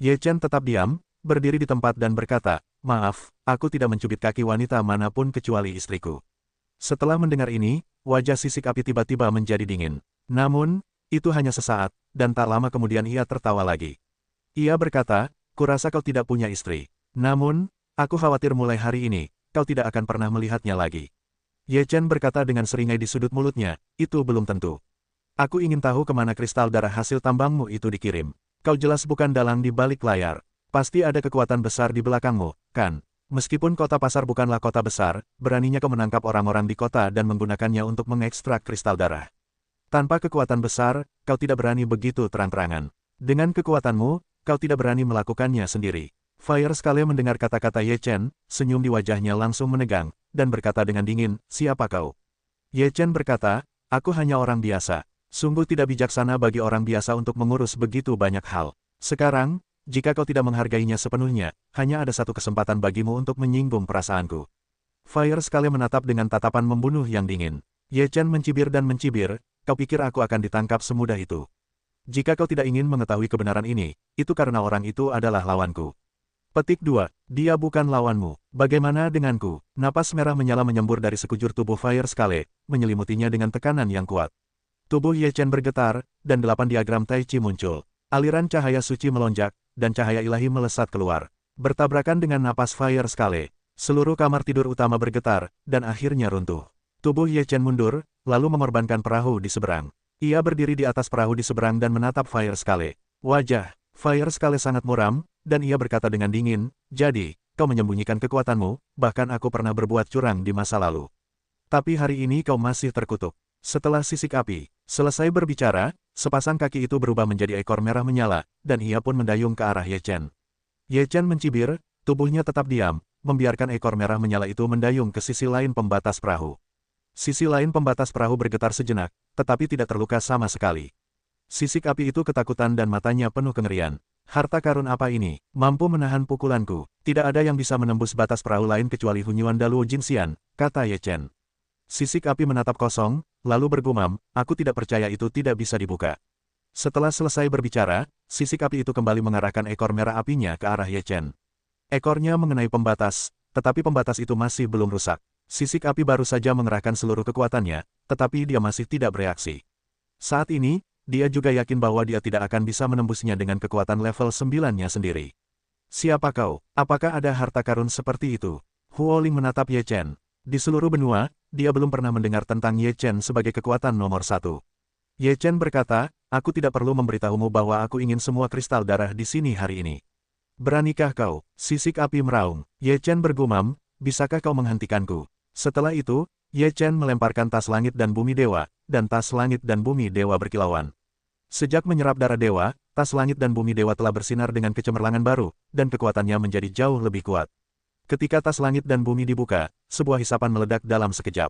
Ye Chen tetap diam, berdiri di tempat dan berkata, maaf, aku tidak mencubit kaki wanita manapun kecuali istriku. Setelah mendengar ini, wajah sisik api tiba-tiba menjadi dingin. Namun, itu hanya sesaat, dan tak lama kemudian ia tertawa lagi. Ia berkata, kurasa kau tidak punya istri. Namun, aku khawatir mulai hari ini, kau tidak akan pernah melihatnya lagi. Ye Chen berkata dengan seringai di sudut mulutnya, itu belum tentu. Aku ingin tahu kemana kristal darah hasil tambangmu itu dikirim. Kau jelas bukan dalang di balik layar. Pasti ada kekuatan besar di belakangmu, kan? Meskipun kota pasar bukanlah kota besar, beraninya kau menangkap orang-orang di kota dan menggunakannya untuk mengekstrak kristal darah. Tanpa kekuatan besar, kau tidak berani begitu terang-terangan. Dengan kekuatanmu, kau tidak berani melakukannya sendiri. Fire Scales mendengar kata-kata Ye Chen, senyum di wajahnya langsung menegang, dan berkata dengan dingin, siapa kau? Ye Chen berkata, aku hanya orang biasa. Sungguh tidak bijaksana bagi orang biasa untuk mengurus begitu banyak hal. Sekarang, jika kau tidak menghargainya sepenuhnya, hanya ada satu kesempatan bagimu untuk menyinggung perasaanku. Fire Scales menatap dengan tatapan membunuh yang dingin. Ye Chen mencibir dan mencibir, kau pikir aku akan ditangkap semudah itu? Jika kau tidak ingin mengetahui kebenaran ini, itu karena orang itu adalah lawanku. Petik 2. Dia bukan lawanmu. Bagaimana denganku? Napas merah menyala menyembur dari sekujur tubuh Fire Scales, menyelimutinya dengan tekanan yang kuat. Tubuh Ye Chen bergetar, dan 8 diagram Tai Chi muncul. Aliran cahaya suci melonjak, dan cahaya ilahi melesat keluar. Bertabrakan dengan napas Fire Scales, seluruh kamar tidur utama bergetar, dan akhirnya runtuh. Tubuh Ye Chen mundur, lalu mengorbankan perahu di seberang. Ia berdiri di atas perahu di seberang dan menatap Fire Scales. Wajah Fire Scales sangat muram, dan ia berkata dengan dingin, jadi, kau menyembunyikan kekuatanmu, bahkan aku pernah berbuat curang di masa lalu. Tapi hari ini kau masih terkutuk. Setelah sisik api selesai berbicara, sepasang kaki itu berubah menjadi ekor merah menyala, dan ia pun mendayung ke arah Ye Chen. Ye Chen mencibir, tubuhnya tetap diam, membiarkan ekor merah menyala itu mendayung ke sisi lain pembatas perahu. Sisi lain pembatas perahu bergetar sejenak, tetapi tidak terluka sama sekali. Sisik api itu ketakutan dan matanya penuh kengerian. Harta karun apa ini? Mampu menahan pukulanku. Tidak ada yang bisa menembus batas perahu lain kecuali Hunyuan Daluo Jinxian, kata Ye Chen. Sisik api menatap kosong, lalu bergumam, aku tidak percaya itu tidak bisa dibuka. Setelah selesai berbicara, sisik api itu kembali mengarahkan ekor merah apinya ke arah Ye Chen. Ekornya mengenai pembatas, tetapi pembatas itu masih belum rusak. Sisik api baru saja mengerahkan seluruh kekuatannya, tetapi dia masih tidak bereaksi. Saat ini, dia juga yakin bahwa dia tidak akan bisa menembusnya dengan kekuatan level 9-nya sendiri. Siapa kau? Apakah ada harta karun seperti itu? Huo Ling menatap Ye Chen. Di seluruh benua, dia belum pernah mendengar tentang Ye Chen sebagai kekuatan nomor 1. Ye Chen berkata, aku tidak perlu memberitahumu bahwa aku ingin semua kristal darah di sini hari ini. Beranikah kau? Sisik api meraung. Ye Chen bergumam, bisakah kau menghentikanku? Setelah itu, Ye Chen melemparkan tas langit dan bumi dewa, dan tas langit dan bumi dewa berkilauan. Sejak menyerap darah dewa, tas langit dan bumi dewa telah bersinar dengan kecemerlangan baru, dan kekuatannya menjadi jauh lebih kuat. Ketika tas langit dan bumi dibuka, sebuah hisapan meledak dalam sekejap.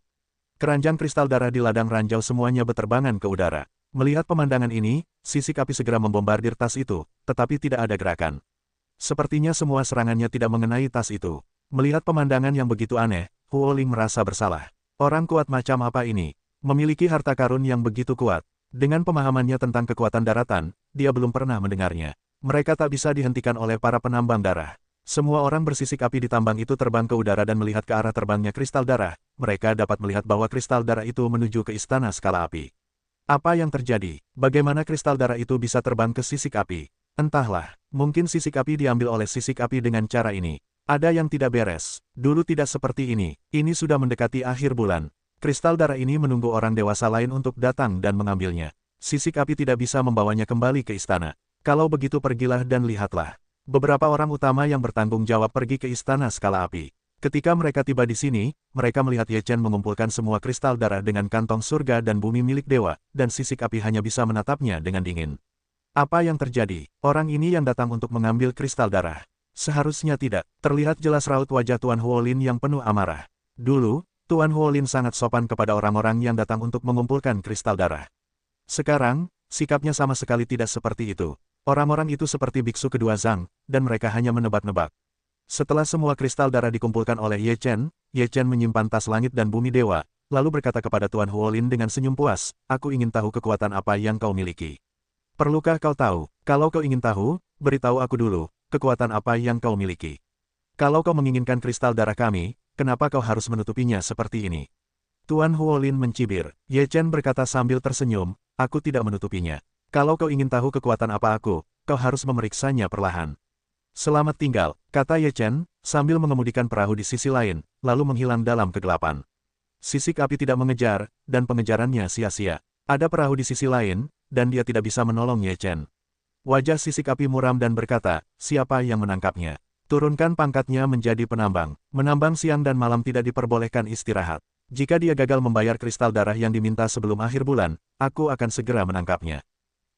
Keranjang kristal darah di ladang ranjau semuanya berterbangan ke udara. Melihat pemandangan ini, sisik api segera membombardir tas itu, tetapi tidak ada gerakan. Sepertinya semua serangannya tidak mengenai tas itu. Melihat pemandangan yang begitu aneh, Huo Ling merasa bersalah. Orang kuat macam apa ini? Memiliki harta karun yang begitu kuat. Dengan pemahamannya tentang kekuatan daratan, dia belum pernah mendengarnya. Mereka tak bisa dihentikan oleh para penambang darah. Semua orang bersisik api di tambang itu terbang ke udara dan melihat ke arah terbangnya kristal darah. Mereka dapat melihat bahwa kristal darah itu menuju ke istana skala api. Apa yang terjadi? Bagaimana kristal darah itu bisa terbang ke sisik api? Entahlah, mungkin sisik api diambil oleh sisik api dengan cara ini. Ada yang tidak beres. Dulu tidak seperti ini. Ini sudah mendekati akhir bulan. Kristal darah ini menunggu orang dewasa lain untuk datang dan mengambilnya. Sisik api tidak bisa membawanya kembali ke istana. Kalau begitu pergilah dan lihatlah. Beberapa orang utama yang bertanggung jawab pergi ke istana skala api. Ketika mereka tiba di sini, mereka melihat Ye Chen mengumpulkan semua kristal darah dengan kantong surga dan bumi milik dewa, dan sisik api hanya bisa menatapnya dengan dingin. Apa yang terjadi? Orang ini yang datang untuk mengambil kristal darah. Seharusnya tidak. Terlihat jelas raut wajah Tuan Huolin yang penuh amarah. Dulu, Tuan Huolin sangat sopan kepada orang-orang yang datang untuk mengumpulkan kristal darah. Sekarang, sikapnya sama sekali tidak seperti itu. Orang-orang itu seperti biksu kedua Zhang, dan mereka hanya menebak-nebak. Setelah semua kristal darah dikumpulkan oleh Ye Chen menyimpan tas langit dan bumi dewa, lalu berkata kepada Tuan Huolin dengan senyum puas, aku ingin tahu kekuatan apa yang kau miliki. Perlukah kau tahu? Kalau kau ingin tahu, beritahu aku dulu, kekuatan apa yang kau miliki. Kalau kau menginginkan kristal darah kami, kenapa kau harus menutupinya seperti ini? Tuan Huolin mencibir. Ye Chen berkata sambil tersenyum, aku tidak menutupinya. Kalau kau ingin tahu kekuatan apa aku, kau harus memeriksanya perlahan. Selamat tinggal, kata Ye Chen, sambil mengemudikan perahu di sisi lain, lalu menghilang dalam kegelapan. Sisik api tidak mengejar, dan pengejarannya sia-sia. Ada perahu di sisi lain, dan dia tidak bisa menolong Ye Chen. Wajah sisik api muram dan berkata, siapa yang menangkapnya? Turunkan pangkatnya menjadi penambang. Menambang siang dan malam tidak diperbolehkan istirahat. Jika dia gagal membayar kristal darah yang diminta sebelum akhir bulan, aku akan segera menangkapnya.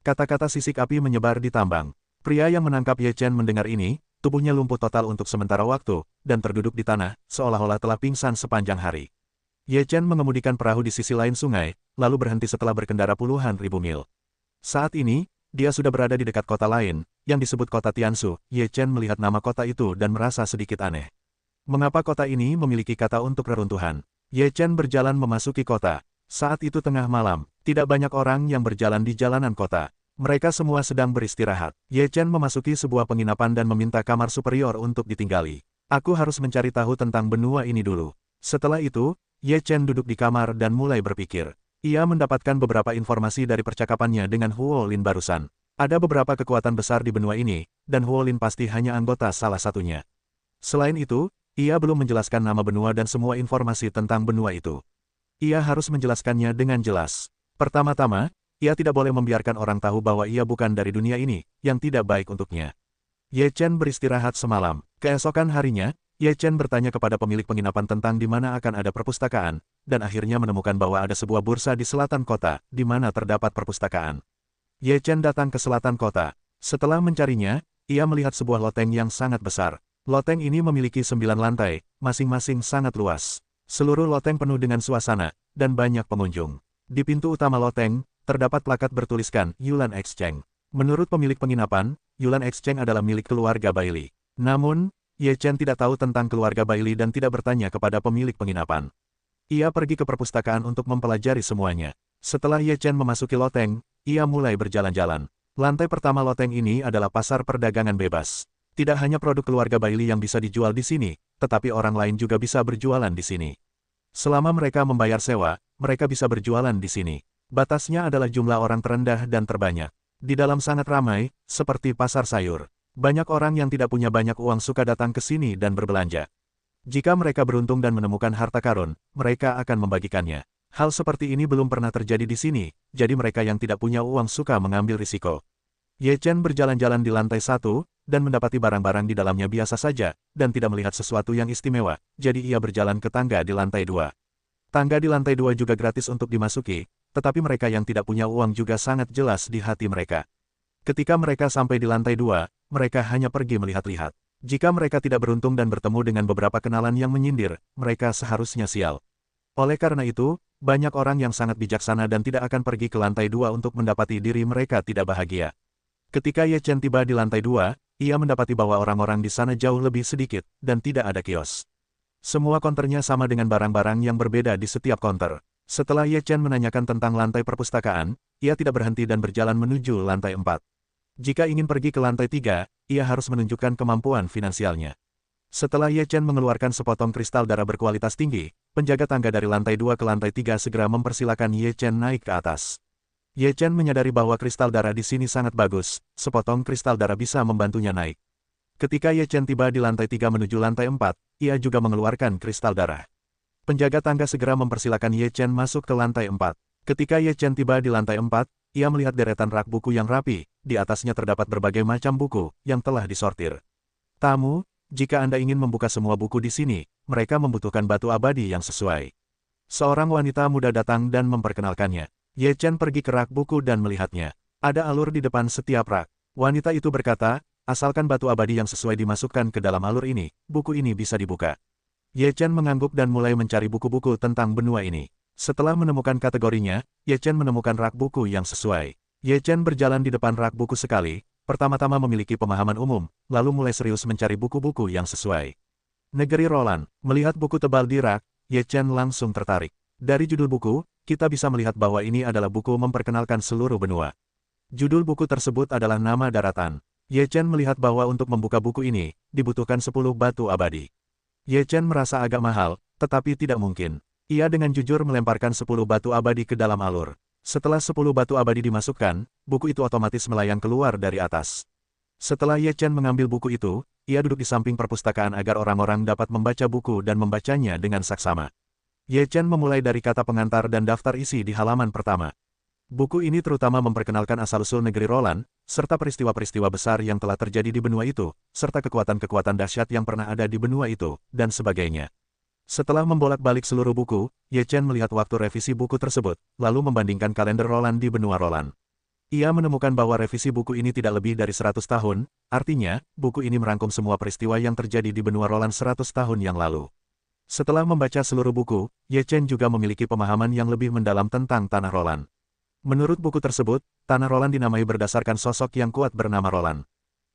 Kata-kata sisik api menyebar di tambang. Pria yang menangkap Ye Chen mendengar ini, tubuhnya lumpuh total untuk sementara waktu, dan terduduk di tanah, seolah-olah telah pingsan sepanjang hari. Ye Chen mengemudikan perahu di sisi lain sungai, lalu berhenti setelah berkendara puluhan ribu mil. Saat ini, dia sudah berada di dekat kota lain, yang disebut kota Tianshu. Ye Chen melihat nama kota itu dan merasa sedikit aneh. Mengapa kota ini memiliki kata untuk reruntuhan? Ye Chen berjalan memasuki kota. Saat itu tengah malam, tidak banyak orang yang berjalan di jalanan kota. Mereka semua sedang beristirahat. Ye Chen memasuki sebuah penginapan dan meminta kamar superior untuk ditinggali. Aku harus mencari tahu tentang benua ini dulu. Setelah itu, Ye Chen duduk di kamar dan mulai berpikir. Ia mendapatkan beberapa informasi dari percakapannya dengan Huo Lin barusan. Ada beberapa kekuatan besar di benua ini, dan Huo Lin pasti hanya anggota salah satunya. Selain itu, ia belum menjelaskan nama benua dan semua informasi tentang benua itu. Ia harus menjelaskannya dengan jelas. Pertama-tama, ia tidak boleh membiarkan orang tahu bahwa ia bukan dari dunia ini, yang tidak baik untuknya. Ye Chen beristirahat semalam. Keesokan harinya, Ye Chen bertanya kepada pemilik penginapan tentang di mana akan ada perpustakaan, dan akhirnya menemukan bahwa ada sebuah bursa di selatan kota, di mana terdapat perpustakaan. Ye Chen datang ke selatan kota. Setelah mencarinya, ia melihat sebuah loteng yang sangat besar. Loteng ini memiliki 9 lantai, masing-masing sangat luas. Seluruh loteng penuh dengan suasana, dan banyak pengunjung. Di pintu utama loteng, terdapat plakat bertuliskan, Yulan Exchange. Menurut pemilik penginapan, Yulan Exchange adalah milik keluarga Bailey. Namun, Ye Chen tidak tahu tentang keluarga Bailey dan tidak bertanya kepada pemilik penginapan. Ia pergi ke perpustakaan untuk mempelajari semuanya. Setelah Ye Chen memasuki loteng, ia mulai berjalan-jalan. Lantai pertama loteng ini adalah pasar perdagangan bebas. Tidak hanya produk keluarga Bailey yang bisa dijual di sini, tetapi orang lain juga bisa berjualan di sini. Selama mereka membayar sewa, mereka bisa berjualan di sini. Batasnya adalah jumlah orang terendah dan terbanyak. Di dalam sangat ramai, seperti pasar sayur. Banyak orang yang tidak punya banyak uang suka datang ke sini dan berbelanja. Jika mereka beruntung dan menemukan harta karun, mereka akan membagikannya. Hal seperti ini belum pernah terjadi di sini, jadi mereka yang tidak punya uang suka mengambil risiko. Ye Chen berjalan-jalan di lantai 1, dan mendapati barang-barang di dalamnya biasa saja, dan tidak melihat sesuatu yang istimewa, jadi ia berjalan ke tangga di lantai 2. Tangga di lantai 2 juga gratis untuk dimasuki, tetapi mereka yang tidak punya uang juga sangat jelas di hati mereka. Ketika mereka sampai di lantai 2, mereka hanya pergi melihat-lihat. Jika mereka tidak beruntung dan bertemu dengan beberapa kenalan yang menyindir, mereka seharusnya sial. Oleh karena itu, banyak orang yang sangat bijaksana dan tidak akan pergi ke lantai 2 untuk mendapati diri mereka tidak bahagia. Ketika Ye Chen tiba di lantai 2, ia mendapati bahwa orang-orang di sana jauh lebih sedikit, dan tidak ada kios. Semua konternya sama dengan barang-barang yang berbeda di setiap konter. Setelah Ye Chen menanyakan tentang lantai perpustakaan, ia tidak berhenti dan berjalan menuju lantai 4. Jika ingin pergi ke lantai 3, ia harus menunjukkan kemampuan finansialnya. Setelah Ye Chen mengeluarkan sepotong kristal darah berkualitas tinggi, penjaga tangga dari lantai 2 ke lantai 3 segera mempersilakan Ye Chen naik ke atas. Ye Chen menyadari bahwa kristal darah di sini sangat bagus, sepotong kristal darah bisa membantunya naik. Ketika Ye Chen tiba di lantai 3 menuju lantai 4, ia juga mengeluarkan kristal darah. Penjaga tangga segera mempersilakan Ye Chen masuk ke lantai 4. Ketika Ye Chen tiba di lantai 4, ia melihat deretan rak buku yang rapi, di atasnya terdapat berbagai macam buku, yang telah disortir. Tamu, jika Anda ingin membuka semua buku di sini, mereka membutuhkan batu abadi yang sesuai. Seorang wanita muda datang dan memperkenalkannya. Ye Chen pergi ke rak buku dan melihatnya. Ada alur di depan setiap rak. Wanita itu berkata, asalkan batu abadi yang sesuai dimasukkan ke dalam alur ini, buku ini bisa dibuka. Ye Chen mengangguk dan mulai mencari buku-buku tentang benua ini. Setelah menemukan kategorinya, Ye Chen menemukan rak buku yang sesuai. Ye Chen berjalan di depan rak buku sekali, pertama-tama memiliki pemahaman umum, lalu mulai serius mencari buku-buku yang sesuai. Negeri Roland. Melihat buku tebal di rak, Ye Chen langsung tertarik. Dari judul buku, kita bisa melihat bahwa ini adalah buku memperkenalkan seluruh benua. Judul buku tersebut adalah nama daratan. Ye Chen melihat bahwa untuk membuka buku ini, dibutuhkan 10 batu abadi. Ye Chen merasa agak mahal, tetapi tidak mungkin. Ia dengan jujur melemparkan 10 batu abadi ke dalam alur. Setelah 10 batu abadi dimasukkan, buku itu otomatis melayang keluar dari atas. Setelah Ye Chen mengambil buku itu, ia duduk di samping perpustakaan agar orang-orang dapat membaca buku dan membacanya dengan saksama. Ye Chen memulai dari kata pengantar dan daftar isi di halaman pertama. Buku ini terutama memperkenalkan asal-usul negeri Roland, serta peristiwa-peristiwa besar yang telah terjadi di benua itu, serta kekuatan-kekuatan dahsyat yang pernah ada di benua itu, dan sebagainya. Setelah membolak-balik seluruh buku, Ye Chen melihat waktu revisi buku tersebut, lalu membandingkan kalender Roland di benua Roland. Ia menemukan bahwa revisi buku ini tidak lebih dari 100 tahun, artinya, buku ini merangkum semua peristiwa yang terjadi di benua Roland 100 tahun yang lalu. Setelah membaca seluruh buku, Ye Chen juga memiliki pemahaman yang lebih mendalam tentang Tanah Roland. Menurut buku tersebut, Tanah Roland dinamai berdasarkan sosok yang kuat bernama Roland.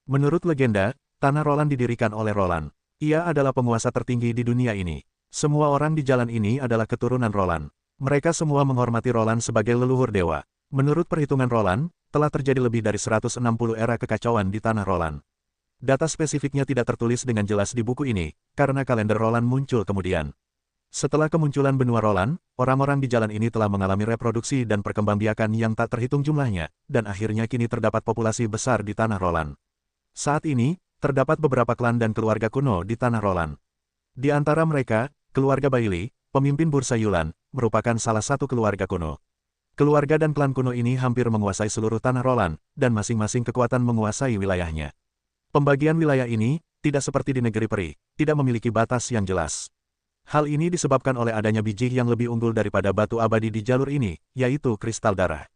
Menurut legenda, Tanah Roland didirikan oleh Roland. Ia adalah penguasa tertinggi di dunia ini. Semua orang di jalan ini adalah keturunan Roland. Mereka semua menghormati Roland sebagai leluhur dewa. Menurut perhitungan Roland, telah terjadi lebih dari 160 era kekacauan di Tanah Roland. Data spesifiknya tidak tertulis dengan jelas di buku ini, karena kalender Roland muncul kemudian. Setelah kemunculan benua Roland, orang-orang di jalan ini telah mengalami reproduksi dan perkembangbiakan yang tak terhitung jumlahnya, dan akhirnya kini terdapat populasi besar di Tanah Roland. Saat ini, terdapat beberapa klan dan keluarga kuno di Tanah Roland. Di antara mereka, keluarga Bailey, pemimpin Bursa Yulan, merupakan salah satu keluarga kuno. Keluarga dan klan kuno ini hampir menguasai seluruh Tanah Roland, dan masing-masing kekuatan menguasai wilayahnya. Pembagian wilayah ini, tidak seperti di negeri peri, tidak memiliki batas yang jelas. Hal ini disebabkan oleh adanya biji yang lebih unggul daripada batu abadi di jalur ini, yaitu kristal darah.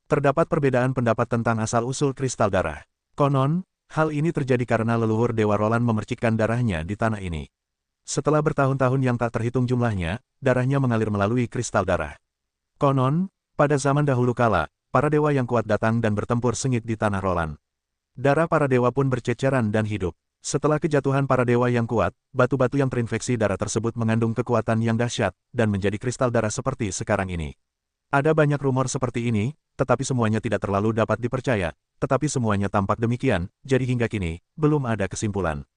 Terdapat perbedaan pendapat tentang asal-usul kristal darah. Konon, hal ini terjadi karena leluhur Dewa Roland memercikkan darahnya di tanah ini. Setelah bertahun-tahun yang tak terhitung jumlahnya, darahnya mengalir melalui kristal darah. Konon, pada zaman dahulu kala, para dewa yang kuat datang dan bertempur sengit di Tanah Roland. Darah para dewa pun berceceran dan hidup. Setelah kejatuhan para dewa yang kuat, batu-batu yang terinfeksi darah tersebut mengandung kekuatan yang dahsyat, dan menjadi kristal darah seperti sekarang ini. Ada banyak rumor seperti ini, tetapi semuanya tidak terlalu dapat dipercaya, tetapi semuanya tampak demikian, jadi hingga kini, belum ada kesimpulan.